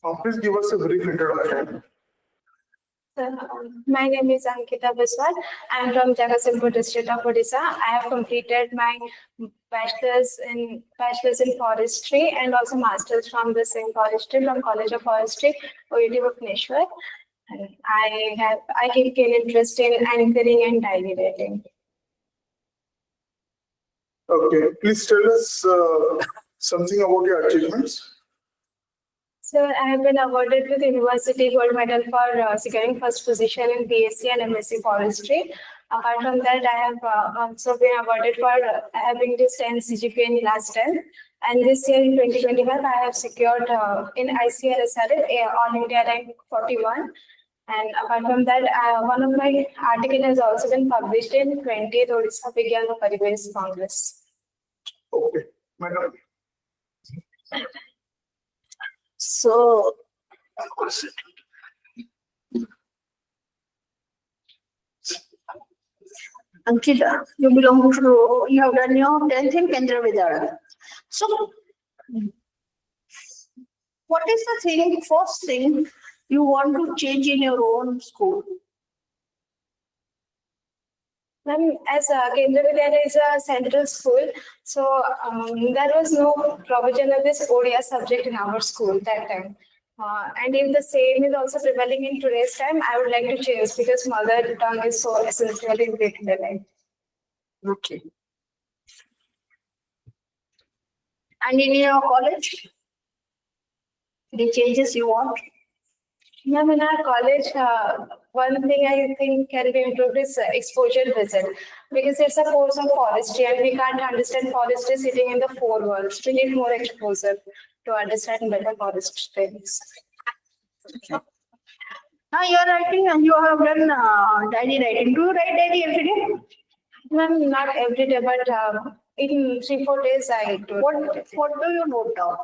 Please give us a brief introduction. My name is Ankita Biswal. I am from Jagatsinghpur district of Odisha. I have completed my bachelor's in forestry and also master's from the same forestry from College of Forestry, OET Bhubaneswar. And I take keen interest in anchoring and diary writing. Okay, please tell us something about your achievements. So I have been awarded with University Gold Medal for securing first position in BSc and MSc Forestry. Apart from that, I have also been awarded for having this 10 CGPA in class 10. And this year in 2025, I have secured in ICRSR All India rank 41. And apart from that, one of my articles has also been published in 20th Odisha Vigyan Paribesh Congress. Okay, madam. So, Ankita, you have done your 10th in Kendra Vidyalaya. So, what is the first thing you want to change in your own school? As Kendra Vidyalaya is a central school, so there was no provision of this Odia subject in our school that time. And if the same is also prevailing in today's time, I would like to change because mother tongue is so essential in day-to-day life. Okay. And in your college, the changes you want? Ma'am, in our college, one thing I think can be improved is exposure visit because it's a course of forestry and we can't understand forestry sitting in the four walls. We need more exposure to understand better forest things. Okay. Now you are writing and you have done diary writing. Do you write diary every day? Ma'am, not every day, but in 3-4 days I do. What do you note down?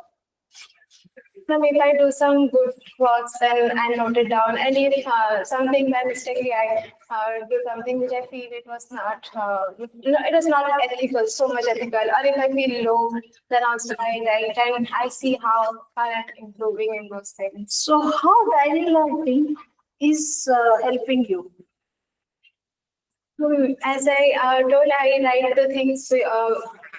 Ma'am, if I do some good works, then I note it down. And if something by mistakenly I do something which I feel it was not ethical, so much ethical, or if I feel low, then also I write and I see how far I'm improving in those things. So how diary writing is helping you? As I told, I write the things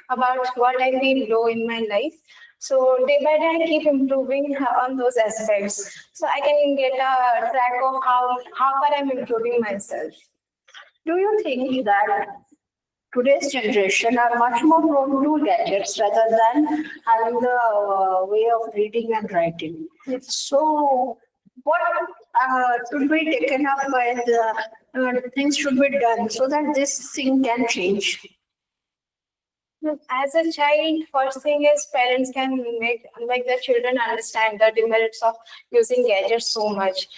about what I feel low in my life. So day by day, I keep improving on those aspects. So I can get a track of how far I'm improving myself. Do you think that today's generation are much more prone to gadgets rather than having the way of reading and writing? So what should be taken up by the things should be done so that this thing can change? As a child, first thing is parents can make their children understand the demerits of using gadgets so much.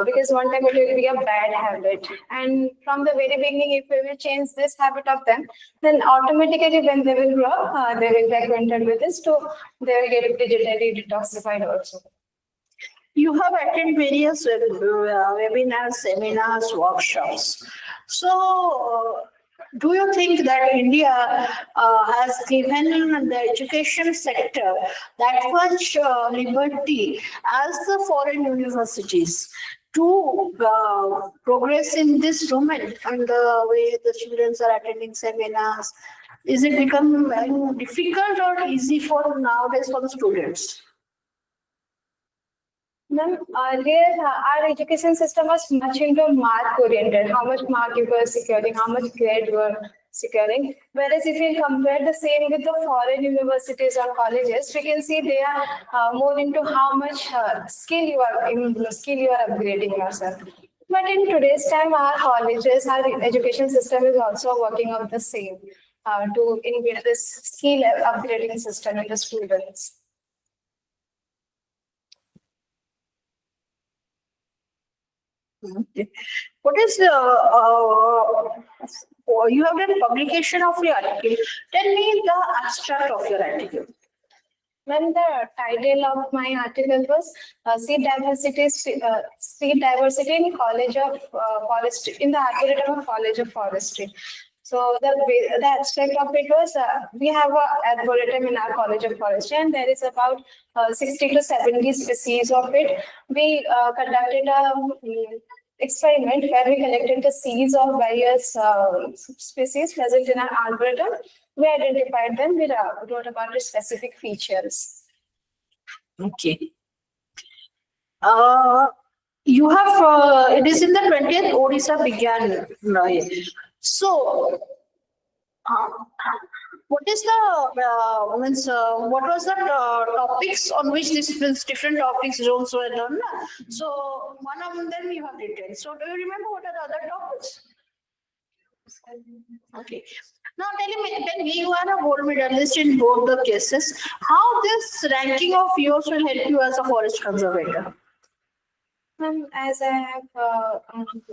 Because one time it will be a bad habit. And from the very beginning, if we will change this habit of them, then automatically when they will grow up, they will get acquainted with this, so they will get digitally detoxified also. You have attended various webinars, seminars, workshops. So, do you think that India has given the education sector that much liberty as the foreign universities to progress in this domain and the way the students are attending seminars? Is it become difficult or easy for nowadays for the students? Then earlier, our education system was much into mark oriented, how much mark you were securing, how much grade you were securing. Whereas if we compare the same with the foreign universities or colleges, we can see they are more into how much skill you are upgrading yourself. But in today's time, our colleges, our education system is also working on the same to increase this skill upgrading system in the students. What is you have done publication of your article? Tell me the abstract of your article. When the title of my article was Seed Diversity in College of Forestry, in the Arboretum of College of Forestry. So the abstract of it was we have an arboretum in our College of Forestry, and there is about 60 to 70 species of it. We conducted a experiment where we collected the seeds of various species present in our arboretum. We identified them. We wrote about the specific features. Okay. You have, it is in the 20th Odisha Vigyan. So, what is the, what was the topics on which these different topics zones were done? So, one of them you have written. So, do you remember what are the other topics? Okay. Now tell me, you are a gold medalist in both the cases. How this ranking of yours will help you as a forest conservator? As I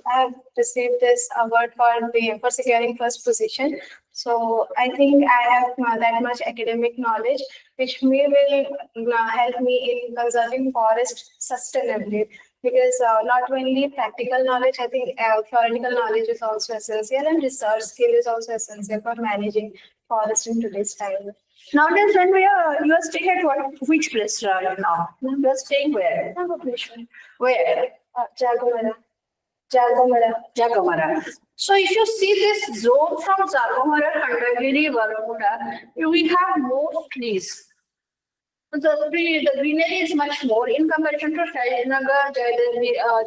have received this award for securing first position, so I think I have that much academic knowledge, which will help me in conserving forest sustainably. Because not only practical knowledge, I think theoretical knowledge is also essential, and research skill is also essential for managing forest in today's time. Nowadays, when you are staying at which place right now? You are staying where? Where? Jagomara. Jagamara. So if you see this zone from Jagomara, Khandagiri, Varamura, we have more trees. The greenery is much more in comparison to Shahidnagar,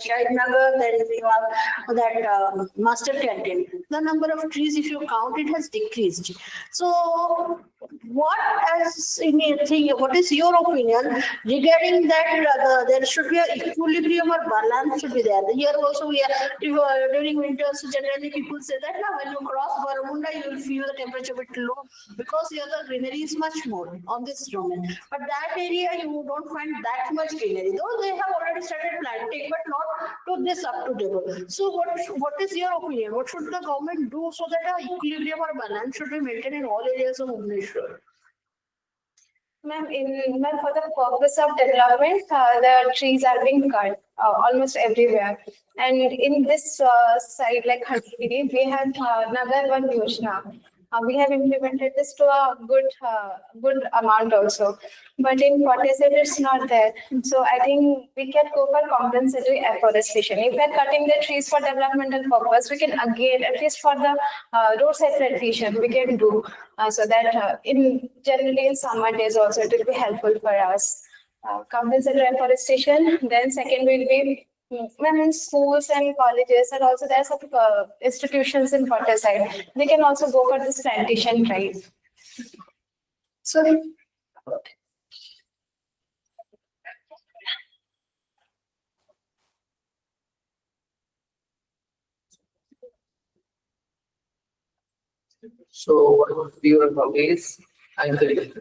Shahidnagar, then we have that master canteen. The number of trees, if you count, it has decreased. So, what is your opinion regarding that? There should be an equilibrium or balance should be there. Here also, during winters, generally people say that when you cross Varamunda, you will feel the temperature a bit low because here the greenery is much more on this domain. But that area you don't find that much greenery, though they have already started planting, but not to this up to level. So what is your opinion? What should the government do so that an equilibrium or balance should be maintained in all areas of Bhubaneswar? Ma'am, for the purpose of development, the trees are being cut almost everywhere. And in this side, like Khandagiri, we have Nagar Van Yojana. We have implemented this to a good amount also, but in Potteset it's not there. So I think we can go for compensatory afforestation. If we're cutting the trees for developmental purpose, we can again, at least for the roadside plantation, we can do so that generally in summer days also it will be helpful for us. Compensatory afforestation. Then second will be when in schools and colleges, and also there are some institutions in Potterside, they can also go for this plantation drive. So, what would be your hobbies? Ankita.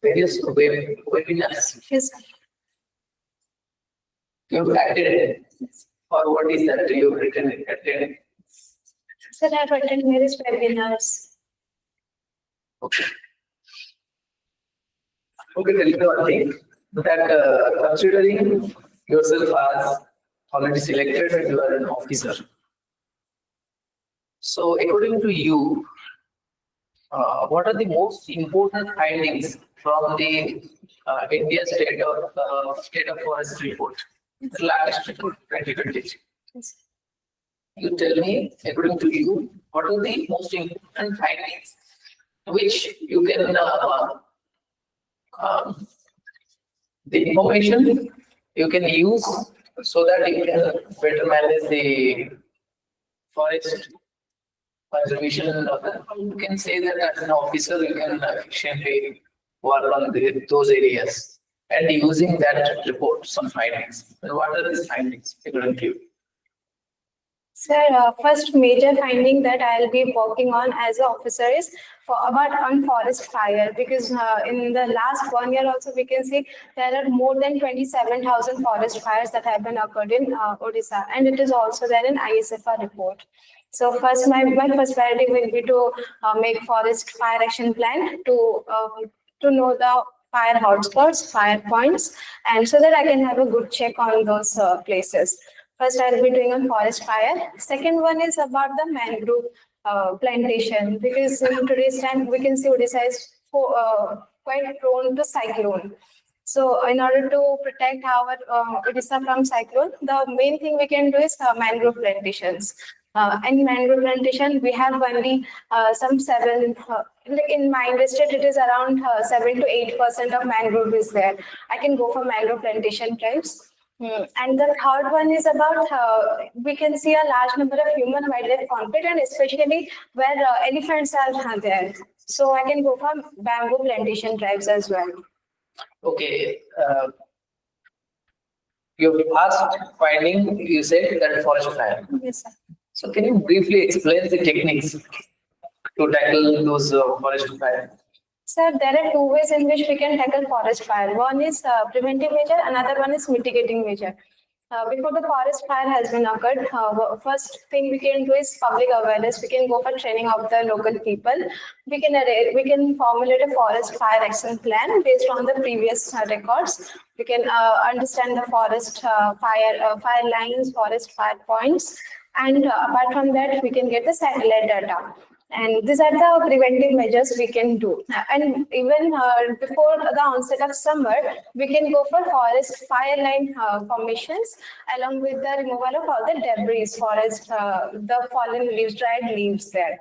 Various webinars. yes. You've attended, or what is that you've attended? So I've attended various webinars. Okay. Okay, tell me one thing, that considering yourself as already selected and you are an officer. So according to you, what are the most important findings from the India State of Forest report, the last report, 2020? Yes. You tell me, according to you, what are the most important findings which you can the information you can use so that you can better manage the forest conservation. You can say that as an officer, you can efficiently work on those areas and using that report some findings. And what are these findings according to you? Sir, first major finding that I'll be working on as an officer is on forest fire, because in the last 1 year also we can see there are more than 27,000 forest fires that have been occurred in Odisha, and it is also there in ISFR report. So first, my first priority will be to make forest fire action plan to to know the fire hotspots, fire points, and so that I can have a good check on those places. First, I'll be doing on forest fire. Second one is about the mangrove plantation, because in today's time we can see Odisha is quite prone to cyclone. So in order to protect our Odisha from cyclone, the main thing we can do is mangrove plantations. In mangrove plantation, we have only some seven, like in my district, it is around 7 to 8% of mangrove is there. I can go for mangrove plantation types. And the third one is about we can see a large number of human wildlife conflict, and especially where elephants are there. So I can go for bamboo plantation tribes as well. Okay. Your first finding, you said that forest fire. Yes, sir. So can you briefly explain the techniques to tackle those forest fire? Sir, there are two ways in which we can tackle forest fire. One is preventive measure, another one is mitigating measure. Before the forest fire has been occurred, first thing we can do is public awareness. We can go for training of the local people. We can formulate a forest fire action plan based on the previous records. We can understand the forest fire lines, forest fire points, and apart from that, we can get the satellite data. And these are the preventive measures we can do. And even before the onset of summer, we can go for forest fire line formations along with the removal of all the debris, forest, the fallen leaves, dried leaves there.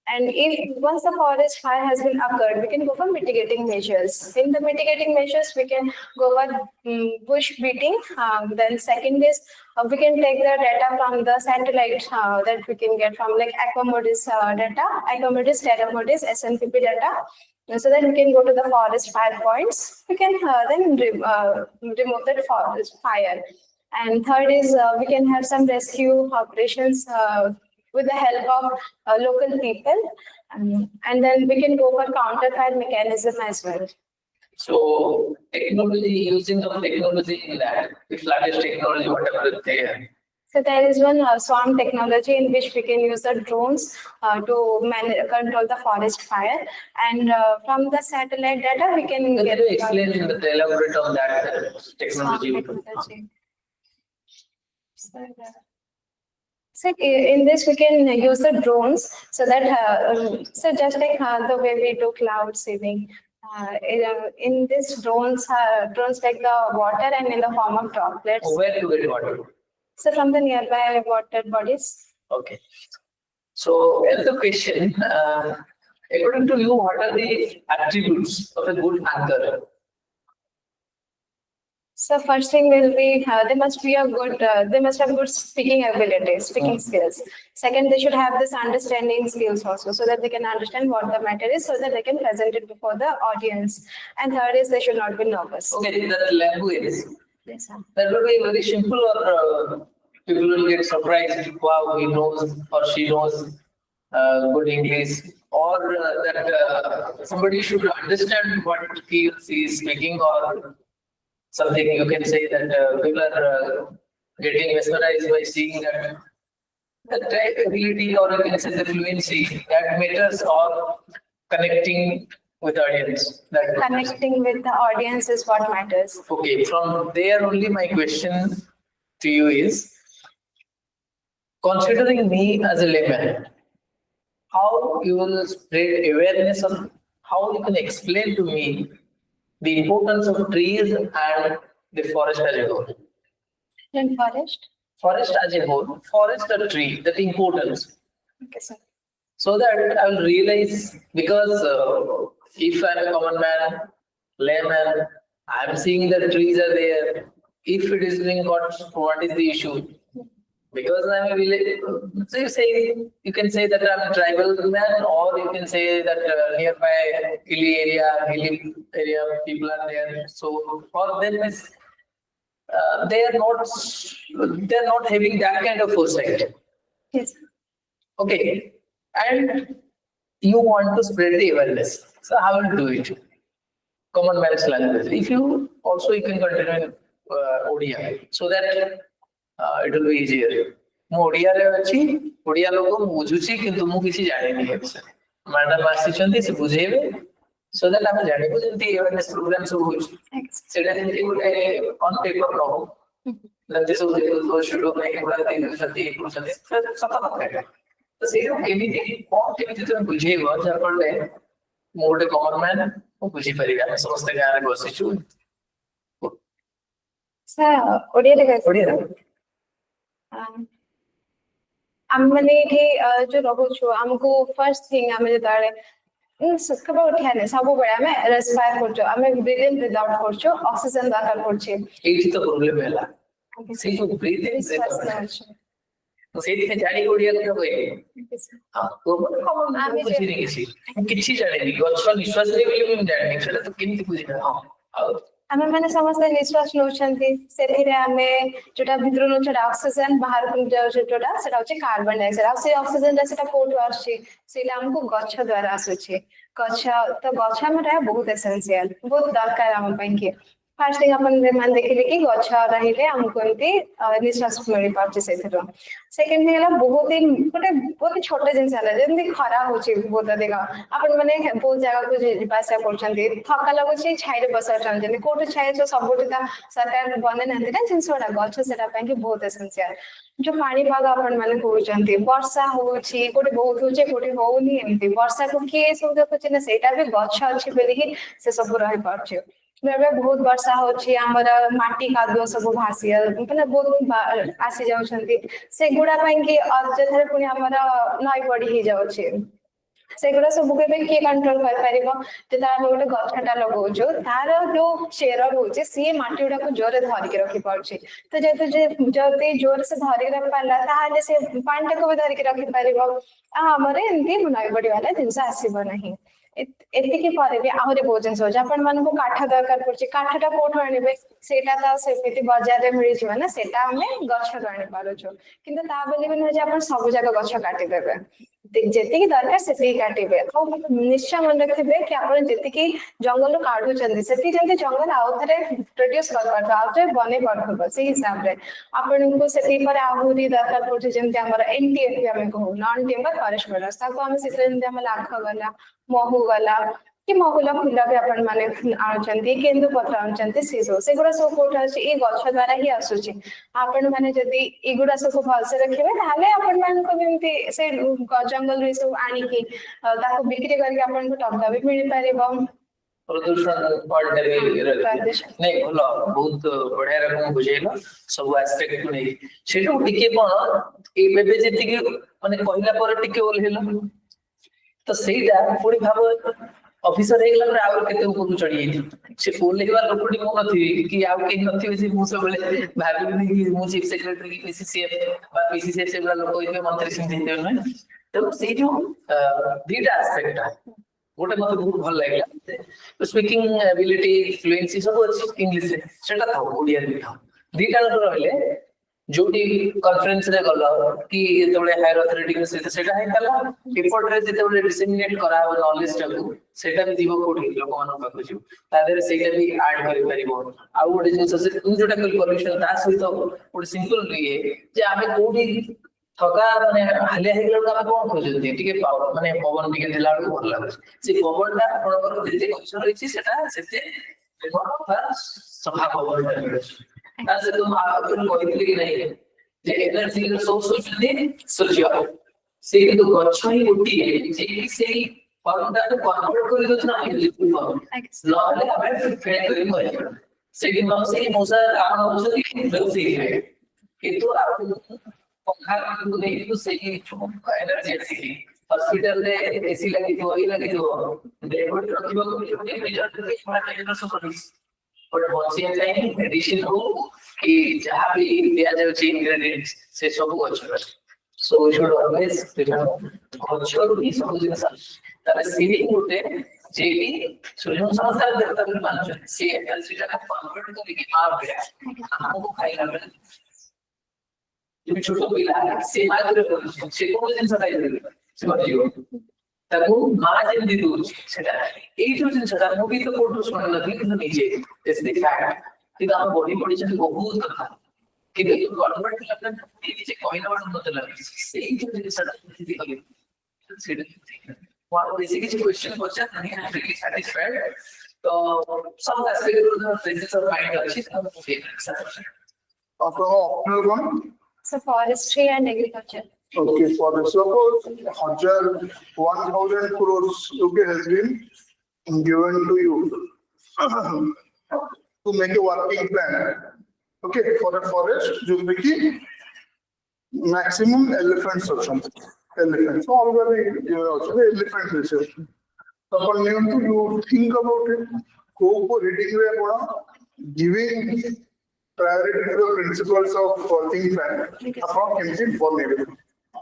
And if once the forest fire has been occurred, we can go for mitigating measures. In the mitigating measures, we can go for bush beating. Then second is we can take the data from the satellite that we can get from like Aquamodis data, Aquamodis, Terramodis, SNPP data. So that we can go to the forest fire points. We can then remove that forest fire. And third is we can have some rescue operations with the help of local people, and then we can go for counter fire mechanism as well. So technology, using of technology in that, the latest technology, whatever is there. So there is one swarm technology in which we can use the drones to control the forest fire, and from the satellite data we can Can get you explain in the elaborate on that technology? technology. So in this we can use the drones, so that so just like the way we do cloud seeding. In this drones take the water and in the form of droplets. Where to get water? So from the nearby water bodies. Okay. So another question, according to you, what are the attributes of a good anchor? So first thing will be they must have good speaking ability, speaking skills. Second, they should have this understanding skills also, so that they can understand what the matter is, so that they can present it before the audience. And third is they should not be nervous. Okay, that language. Yes, sir. That will be very simple, or people will get surprised. Wow, he knows or she knows good English, or that somebody should understand what he or she is speaking, or something you can say that people are getting mesmerized by seeing that ability, or you can say the fluency that matters, or connecting with audience. That Connecting with the audience is what matters. Okay, from there only my question to you is, considering me as a layman, how you will spread awareness on, how you can explain to me the importance of trees and the forest as a whole? In forest? Forest as a whole, forest or tree, that importance. Okay, sir. So that I will realize, because if I'm a common man, layman, I'm seeing that trees are there. If it is being cut, what is the issue? Because I'm a village, so you can say that I'm a tribal man, or you can say that nearby hilly area people are there. So for them is they are not having that kind of foresight. Yes. Okay, and you want to spread the awareness. So how will you do it? Common man's language. If you also you can continue in Odia, so that it will be easier. ମୁଁ ଓଡ଼ିଆରେ ଅଛି, ଓଡ଼ିଆ ଲୋକ ମୁଁ ବୁଝୁଛି, କିନ୍ତୁ ମୁଁ କିଛି ଜାଣିନି। ମ୍ୟାଡାମ ଆସିଛନ୍ତି, ସେ ବୁଝେଇବେ, so that ଆମେ ଜାଣିବୁ ଯେମିତି awareness program ସବୁ ହଉଛି ସେଇଟା ଯେମିତି ଗୋଟେ on paper ନ ହଉ ଯେମିତି ସବୁ ସୁଡୁ ପାଇଁ ଗୁଡା ଦେଇଛନ୍ତି କରୁଛନ୍ତି ସତ କଥା ଏଇଟା ତ ସେଇଟା କେମିତି ତମେ ବୁଝେଇବ ଯାହାଫଳରେ ମୁଁ ଗୋଟେ ଗଭର୍ଣ୍ଣମେଣ୍ଟ ମୁଁ ବୁଝିପାରିବି ଆମେ ସମସ୍ତେ ଗାଁରେ ବସିଛୁ ଓଡ଼ିଆରେ ଓଡ଼ିଆରେ ଆମେ ମାନେ ଏଠି ଯୋଉ ରହୁଛୁ ଆମକୁ ଫାର୍ଷ୍ଟ ଥିଙ୍ଗ ଆମେ ଯେତେବେଳେ କେବେ ଉଠିଆ ନାହିଁ ସବୁବେଳେ ଆମେ ରେସ୍ପାୟାର କରୁଛୁ ଆମେ ବ୍ରିଥ୍ ଇନ୍ ବ୍ରିଥ୍ ଆଉଟ୍ କରୁଛୁ ଅକ୍ସିଜେନ ଦରକାର ପଡୁଛି ଏଇଠି ତ ପ୍ରୋବ୍ଲେମ ହେଲା ସେଇ ଯୋଉ ବ୍ରିଥ୍ ଇନ୍ ନିଶ୍ୱାସ ନେଉଛୁ ସେଇଥିପାଇଁ ଜାଣି ଓଡ଼ିଆ କଥା କହିଲେ ବୁଝିନି କିଛି ଜାଣିନି ଗଛ ନିଶ୍ୱାସ ନେଇ ବୋଲି ମୁଁ ଜାଣିନି ସେଟା ତ କେମିତି ବୁଝିବା ହଁ ଆଉ ଆମେ ମାନେ ସମସ୍ତେ ନିଶ୍ୱାସ ନେଉଛନ୍ତି ସେଥିରେ ଆମେ ଯୋଉଟା ଭିତରୁ ନେଉଛୁ ସେଟା ଅକ୍ସିଜେନ ବାହାରକୁ ଯାଉଛି ଯୋଉଟା ସେଟା ହଉଛି କାର୍ବନ ଡାଇଅକ୍ସାଇଡ ଆଉ ସେଇ ଅକ୍ସିଜେନଟା ସେଟା କୋଉଠୁ ଆସୁଛି ସେଇଟା ଆମକୁ ଗଛ ଦ୍ଵାରା ଆସୁଛି ଗଛ ତ ଗଛ ଆମର ବହୁତ ଏସେନ୍ସିଆଲ ବହୁତ ଦରକାର ଆମ ପାଇଁ କି ଫାର୍ଷ୍ଟ ଥିଙ୍ଗ ଆପଣ ମାନେ ଦେଖିଲେ କି ଗଛ ରହିଲେ ଆମକୁ ଏମିତି ନିଶ୍ୱାସ ମିଳିପାରୁଛି ସେଥିରୁ ସେକେଣ୍ଡ ଥିଙ୍ଗ ହେଲା ବହୁତ ଗୋଟେ ବହୁତ ଛୋଟ ଜିନିଷ ହେଲା ଯେମିତି ଖରା ହଉଛି ବହୁତ ଅଧିକ ଆପଣ ମାନେ ବହୁତ ଜାଗାକୁ ଯିବା ଆସିବା କରୁଛନ୍ତି ଥକା ଲାଗୁଛି ଛାଇରେ ବସିବାକୁ ଚାହୁଁଛନ୍ତି କୋଉଠି ଛାଇ ସବୁଠି ତା ସରକାର ବନେଇ ନାହାନ୍ତି ନା ଜିନିଷ ଗୁଡା ଗଛ ସେଟା ପାଇଁ କି ବହୁତ ଏସେନ୍ସିଆଲ ଯୋଉ ପାଣିପାଗ ଆପଣ ମାନେ କହୁଛନ୍ତି ବର୍ଷା ହଉଛି କୋଉଠି ବହୁତ ହଉଛି କୋଉଠି ହଉନି ଏମିତି ବର୍ଷାକୁ କିଏ ସବୁ ଦେଖୁଛି ନା ସେଇଟା ବି ଗଛ ଅଛି ବୋଲିକି ସେ ସବୁ ରହିପାରୁଛି ବେଳେ ବହୁତ ବର୍ଷା ହଉଛି ଆମର ମାଟି କାଦୁଅ ସବୁ ଭାସି ମାନେ ବହୁତ ଆସି ଯାଉଛନ୍ତି ସେଗୁଡା ପାଇଁ କି ଅଯଥାରେ ପୁଣି ଆମର ନଈ ବଢି ହେଇଯାଉଛି ସେଗୁଡା ସବୁ କେବେ କିଏ କଣ୍ଟ୍ରୋଲ କରିପାରିବ ଯେତେବେଳେ ଆମେ ଗୋଟେ ଗଛଟା ଲଗାଉଛୁ ତାର ଯୋଉ ଚେର ରହୁଛି ସିଏ ମାଟି ଗୁଡାକୁ ଜୋରରେ ଧରିକି ରଖିପାରୁଛି ତ ଯେହେତୁ ଯଦି ଜୋରରେ ସେ ଧରିକି ରଖିପାରିଲା ତାହେଲେ ସେ ପାଣିଟାକୁ ବି ଧରିକି ରଖିପାରିବ ଆଉ ଆମର ଏମିତି ନଈ ବଢି ବାଲା ଜିନିଷ ଆସିବ ନାହିଁ ଏତିକି ପରେ ବି ଆହୁରି ବହୁତ ଜିନିଷ ହଉଛି ଆପଣ ମାନଙ୍କୁ କାଠ ଦରକାର ପଡୁଛି କାଠଟା କୋଉଠୁ ଆଣିବେ ସେଇଟା ତ ସେମିତି ବଜାରରେ ମିଳିଯିବ ନା ସେଇଟା ଆମେ ଗଛରୁ ଆଣିପାରୁଛୁ କିନ୍ତୁ ତା ବୋଲି ବି ନୁହେଁ ଯେ ଆପଣ ସବୁ ଯାକ ଗଛ କାଟିଦେବେ ଯେତିକି ଦରକାର ସେତିକି କାଟିବେ ଆଉ ନିଶ୍ଚୟ ମନେ ରଖିବେ କି ଆପଣ ଯେତିକି ଜଙ୍ଗଲରୁ କାଢୁଛନ୍ତି ସେତିକି ଯେମିତି ଜଙ୍ଗଲ ଆଉଥରେ ପ୍ରଡ୍ୟୁସ କରିପାରୁଥିବ ଆଉଥରେ ବନେଇ ପାରୁଥିବ ସେଇ ହିସାବରେ ଆପଣଙ୍କୁ ସେତିକି ପରେ ଆହୁରି ଦରକାର ପଡୁଛି ଯେମିତି ଆମର NTF ଆମେ କହୁ ନନ୍ ଟିମ୍ବର ଫରେଷ୍ଟ ପ୍ରଡକ୍ଟସ ତାକୁ ଆମେ ସେଥିରେ ଯେମିତି ଆମର ଲାଖ ଗଲା ମହୁ ଗଲା କି ମହୁଲ ଫୁଲ ବି ଆପଣ ମାନେ ଆଣୁଛନ୍ତି କେନ୍ଦୁ ପତ୍ର ଆଣୁଛନ୍ତି ସେ ସବୁ ସେଗୁଡା ସବୁ କୋଉଠି ଆସୁଛି ଏଇ ଗଛ ଦ୍ଵାରା ହିଁ ଆସୁଛି ଆପଣ ମାନେ ଯଦି ଏଗୁଡା ସବୁ ଭଲସେ ରଖିବେ ତାହେଲେ ଆପଣ ମାନଙ୍କୁ ଯେମିତି ସେ ଜଙ୍ଗଲରୁ ଏ ସବୁ ଆଣିକି ତାକୁ ବିକ୍ରି କରିକି ଆପଣଙ୍କୁ ଟଙ୍କା ବି ମିଳିପାରିବ ପ୍ରଦୂଷଣ ନାଇଁ ଭଲ ବହୁତ ବଢିଆ ରକମ ବୁଝେଇଲ ସବୁ ଆସ୍ପେକ୍ଟକୁ ନେଇକି ସେଇଠୁ ଟିକେ କଣ ଏବେ ଯେତିକି ମାନେ କହିଲା ପରେ ଟିକେ ଓହ୍ଲେଇଲ ତ ସେଇଟା ପୁଣି ଭାବ ଅଫିସର ହେଇଗଲା ପରେ ଆଉ କେତେ ଉପରକୁ ଚଢିଯାଇଛି ସେ ଓହ୍ଲେଇବା ଲୋକଟି ମୁଁ ନଥିବି କି ଆଉ କେହି ନଥିବେ ସେ ମୁଁ ସବୁବେଳେ ଭାବିବିନି କି ମୁଁ ଚିଫ ସେକ୍ରେଟାରୀ କି PCCF ବା PCCF ସେଗୁଡା ଲୋକ ହେଇଥିବେ ମନ୍ତ୍ରୀ ସେମିତି ହେଇଥିବେ ନୁହେଁ ତେଣୁ ସେଇ ଯୋଉ ଦିଟା ଆସ୍ପେକ୍ଟ ଗୋଟେ ମତେ ବହୁତ ଭଲ ଲାଗିଲା ସ୍ପିକିଂ ଏବିଲିଟି ଫ୍ଲୁଏନ୍ସି ସବୁ ଅଛି ଇଂଲିଶରେ ସେଟା ଥାଉ ଓଡ଼ିଆରେ ବି ଥାଉ ଦିଟା ରହିଲେ ଯୋଉଠି କନଫରେନ୍ସରେ ଗଲ କି ଯେତେବେଳେ ହାୟର ଅଥରିଟିଙ୍କ ସହିତ ସେଇଟା ହେଇପାରିଲା ରିପୋର୍ଟରେ ଯେତେବେଳେ ଡିସେମିନେଟ୍ କରାହବ ନଲେଜଟାକୁ ସେଇଟା ବି ଯିବ କୋଉଠି ଲୋକମାନଙ୍କ ପାଖକୁ ଯିବ ତା ଦେହରେ ସେଇଟା ବି ଆଡ୍ କରିପାରିବ ଆଉ ଗୋଟେ ଜିନିଷ ମୁଁ ଯୋଉଟା କହିଲି ପଲ୍ୟୁସନ ତା ସହିତ ଗୋଟେ ସିମ୍ପଲ ଇଏ ଯେ ଆମେ କୋଉଠି ଥକା ମାନେ ହାଲିଆ ହେଇଗଲା ବେଳକୁ ଆମେ କଣ ଖୋଜୁଛନ୍ତି ଟିକେ ମାନେ ପବନ ଟିକେ ଦେଲା ବେଳକୁ ଭଲ ଲାଗୁଛି ସେ ପବନଟା ଆପଣଙ୍କର ଯେତେ ଗଛ ରହିଛି ସେଟା ସେତେ ସଫା ପବନଟା ମିଳୁଛି ତା ସହିତ ମୁଁ କହିଥିଲି କି ନାହିଁ ଯେ ଏନର୍ଜିର ସୋର୍ସ ହଉଛନ୍ତି ସୂର୍ଯ୍ୟ ସେଇ କିନ୍ତୁ ଗଛ ହିଁ ଗୋଟିଏ ଯିଏକି ସେଇ ପବନଟାକୁ କନ୍ଭର୍ଟ କରି ଦଉଛନ୍ତି ଆମେ ନହେଲେ ଆମେ ଫେଲ୍ କରି ମରିଯିବା ସେଇ ସେଇ ମଶା ଆପଣ ହଉଛନ୍ତି କିନ୍ତୁ ପଙ୍ଖାକୁ ନେଇକି ସେଇ ଏନର୍ଜି ଆସିକି ହସ୍ପିଟାଲରେ AC ଲାଗିଥିବ ଇଏ ଲାଗିଥିବ ରଖିବାକୁ ଗୋଟେ ବଞ୍ଚିବା ପାଇଁ ମେଡିସିନ ହଉ କି ଯାହା ବି ଦିଆଯାଉଛି ଇନଗ୍ରେଡିଏଣ୍ଟ ସେ ସବୁ ଗଛରୁ ସୋ वी शुड ऑलवेज ଗଛରୁ ହିଁ ସବୁ ଜିନିଷ ତାହେଲେ ସିଏ ଗୋଟେ ଯେକି ସୂର୍ଯ୍ୟ ସଂସ୍କାର ଦେବତା ବି ମାନୁଛନ୍ତି ସେ ଏନର୍ଜିଟା କନଭର୍ଟ କରିକି ଆମକୁ ଖାଇଲା ବେଳେ ଛୋଟ ପିଲା ସେ ମାଗରେ ସେ କୋଉ ଜିନିଷ ଖାଇପାରିବେ ସେ ମରିଯିବ ତାକୁ ମା ଯେମିତି ଦଉଛି ସେଟା ଏଇ ଯୋଉ ଜିନିଷଟା ମୁଁ ବି ତ କୋଉଠୁ ଶୁଣିନଥିଲି କିନ୍ତୁ ନିଜେ କିନ୍ତୁ ଆମ ବଢି ପଢିଛନ୍ତି ବହୁତ କଥା କିନ୍ତୁ ଗଭର୍ଣ୍ଣମେଣ୍ଟ ନିଜେ କହିଲା ବେଳକୁ ମତେ ଲାଗୁଛି ସେଇ ଯୋଉ ଜିନିଷଟା ସେଇଟା Basically, question was just I am really satisfied. So some aspect of the presence of mind actually okay. Optional one. So forestry and agriculture. Okay, for the suppose 1,000 crores, okay, has been given to you to make a working plan. Okay, for a forest, you make maximum elephants or something. Elephants. So already elephant research. So you think about it, go for reading giving priority to the principles of working plan. Upon Kimchi for negative.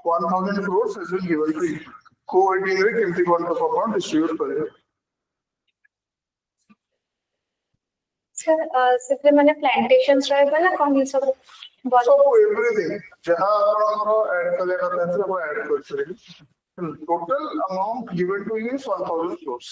1,000 crores has been given to you. Co-editing rate Kimchi one of upon distribute per year. Sir, simply मैंने plantations रहे बना कौन सा So everything. जहाँ आपको add करेगा पैसे वो add कर सकते. Total amount given to you is 1,000 crores.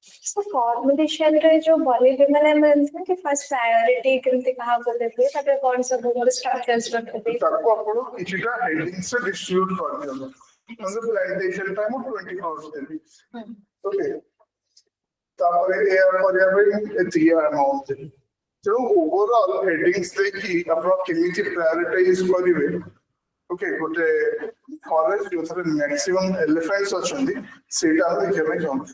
So formulation रे जो बॉली पे मैंने मतलब कि first priority किंतु कहाँ बोलते थे तब कौन सा वो structures रखते थे. सबको आपको किसीका heading से distribute कर दिया. मतलब plantation time of 20 hours देती. Okay. तापर ये और ये भी इतनी amount देती. So overall headings देखी अपना कितनी prioritize करिवे. Okay, गोटे forest जो सारे maximum elephants अचंदी सेटा में क्या जाऊँ.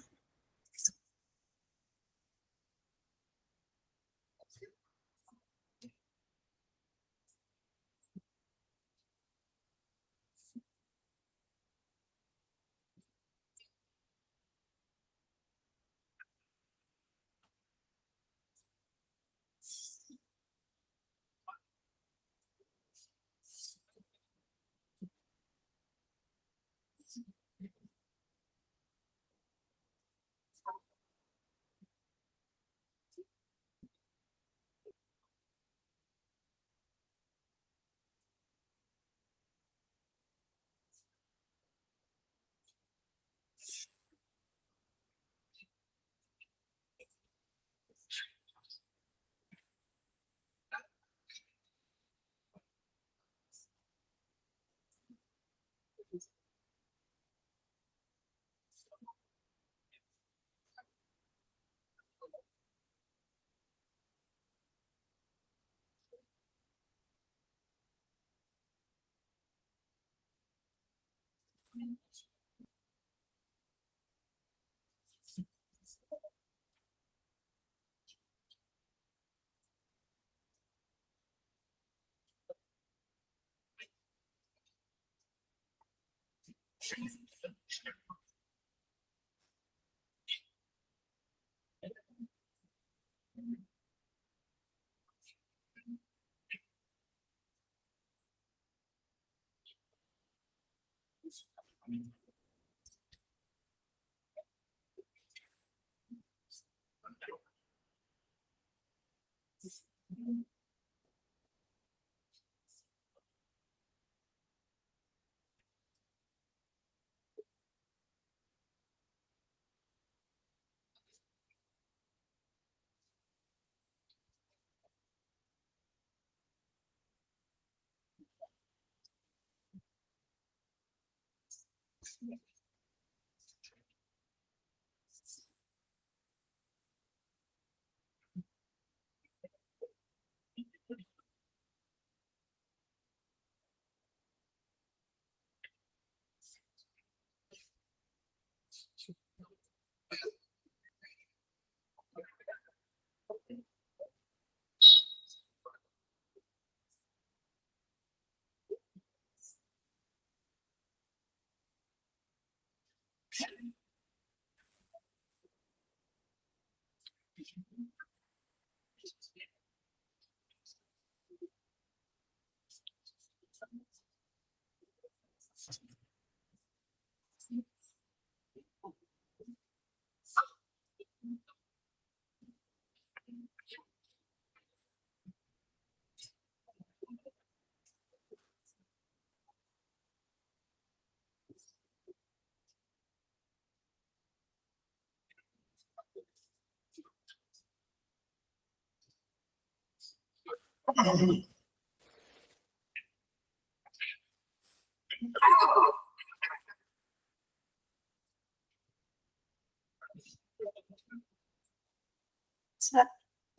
Sir.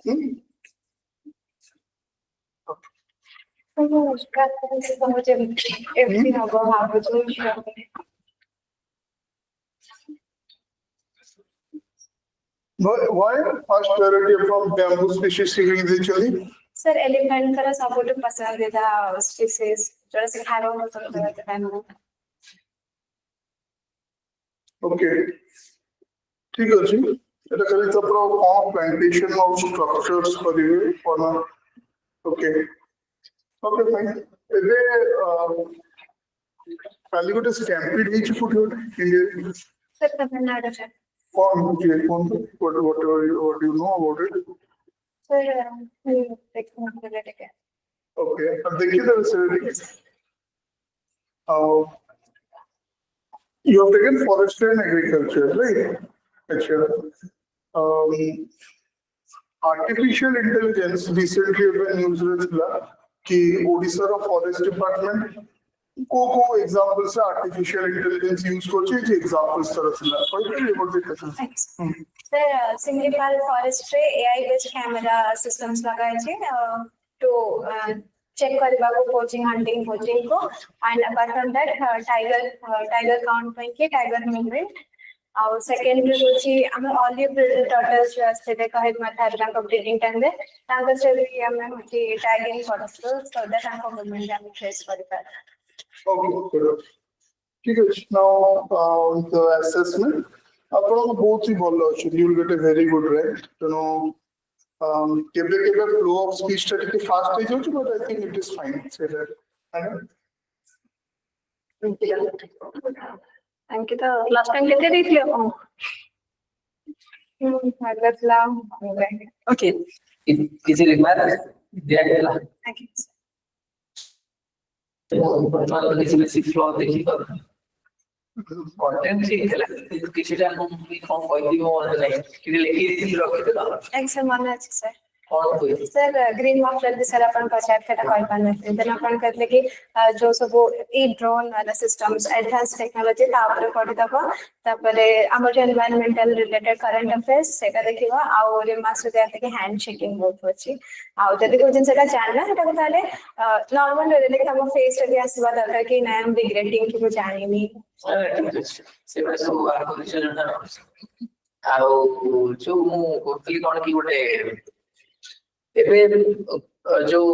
Hmm? Everything about habits. Why first priority from bamboo species series actually? Sir, elephant का support पसंदीदा species जो ऐसे खाना होता है Okay. ठीक ଅଛି এটা ଖାଲି ତ କଣ ପ୍ଲାଣ୍ଟେସନ ଆଉ ଷ୍ଟ୍ରକ୍ଚର୍ସ କରିବେ କଣ ଓକେ ଓକେ ଫାଇନ୍ ଏବେ କାଲି ଗୋଟେ ଷ୍ଟାମ୍ପିଡ୍ ହେଇଛି କୋଉଠି ଗୋଟେ ଇଣ୍ଡିଆରେ Sir, तमिलनाडु से କଣ ହଉଛି କୁହନ୍ତୁ what do you know about it? Sir, देखो Okay, अब देखिए तो वैसे you have taken forestry and agriculture, right? Actually, artificial intelligence recently एक news में था कि ओडिशा का forest department को example से artificial intelligence use करके जो examples तरह से ला कोई भी बोल सकते हैं Sir, single forestry AI based camera systems लगाए थे to check କରିବାକୁ poaching hunting को and apart from that tiger count ପାଇଁ କି tiger movement ଆଉ secondary होची ଆମେ olive turtles जो आस्ते थे कहे माथा तांको breeding time रे तांको से भी ଆମେ होची tagging करतो so that तांको movement ଆମେ trace କରି पार Okay, good. ठीक है now the assessment ଆପଣଙ୍କ ବହୁତ ହି ଭଲ ଅଛି you will get a very good rank ତେଣୁ केबे केबे फ्लो ऑफ स्पीच टा ଟିକେ फास्ट ହେଇ ଯାଉଛି but I think it is fine ସେଇଟା Ankita, last time କେତେ ଦେଇଥିଲେ ଆପଣ? Okay. Is it required? Yeah. Thank you. କିଛି ବେଶୀ ଫ୍ଲୋ ଦେଖିବ କଣ୍ଟେଣ୍ଟ ଠିକ ହେଲା କିଛିଟା ମୁଁ କଣ କହିବି ମୋର ନାହିଁ କିଛି ଲେଖି ଦେଇଥିଲି ରଖିଦେଲ Thanks sir, mane achi sir. କଣ କହିବି Sir, green muffler भी सर अपन पचास का कॉल करने थे देन अपन कहते कि जो सब ई ड्रोन वाला सिस्टम्स एडवांस टेक्नोलॉजी तापर कोडी तापर हमर एनवायरमेंटल रिलेटेड करंट अफेयर्स सेका देखिबा आउ रे मास कहते कि हैंड शेकिंग बहुत अछि आउ जदी को जिन सेटा जानना सेटा को ताले नॉर्मल रे लेकिन हम फेस रे आसीबा दरकार कि ना हम रिग्रेटिंग कि जानिनी ସେଟା ସବୁ ଆର୍ଟିଫିସିଆଲ ଆଉ ଯୋଉ ମୁଁ କହୁଥିଲି କଣ କି ଗୋଟେ ଏବେ ଯୋଉ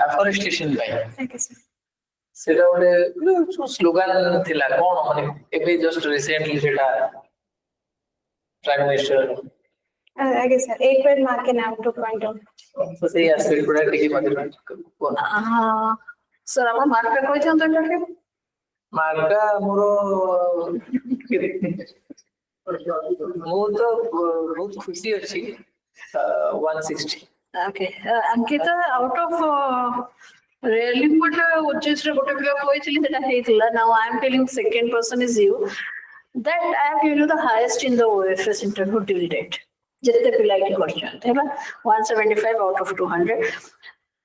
ଆଫରେଷ୍ଟେସନ ପାଇଁ ସେଟା ଗୋଟେ ଯୋଉ ସ୍ଲୋଗାନ ଥିଲା କଣ ମାନେ ଏବେ ଜଷ୍ଟ ରିସେଣ୍ଟଲି ସେଟା ପ୍ରାଇମ ମିନିଷ୍ଟର आगे सर एक पेड़ मार के नाम 2.0 तो ସେଇ ଆସ୍ପେକ୍ଟ ଗୁଡା ଟିକେ ମତେ हाँ, sir, आप मार्क कोई जानते हैं क्या? ମାର୍କଟା ମୋର ମୁଁ ତ ବହୁତ ଖୁସି ଅଛି 160 Okay, Ankita, out of rarely what just what you have poetry that I hate. Now I am telling second person is you. That I have given you the highest in the OFS interview till date. Just like question. 175 out of 200.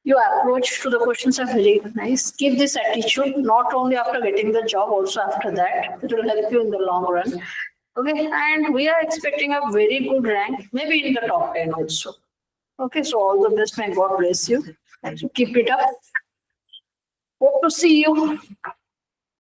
Your approach to the questions are very nice. Keep this attitude not only after getting the job, also after that. It will help you in the long run. Okay, and we are expecting a very good rank, maybe in the top 10 also. Okay, so all the best. May God bless you. Keep it up. Hope to see you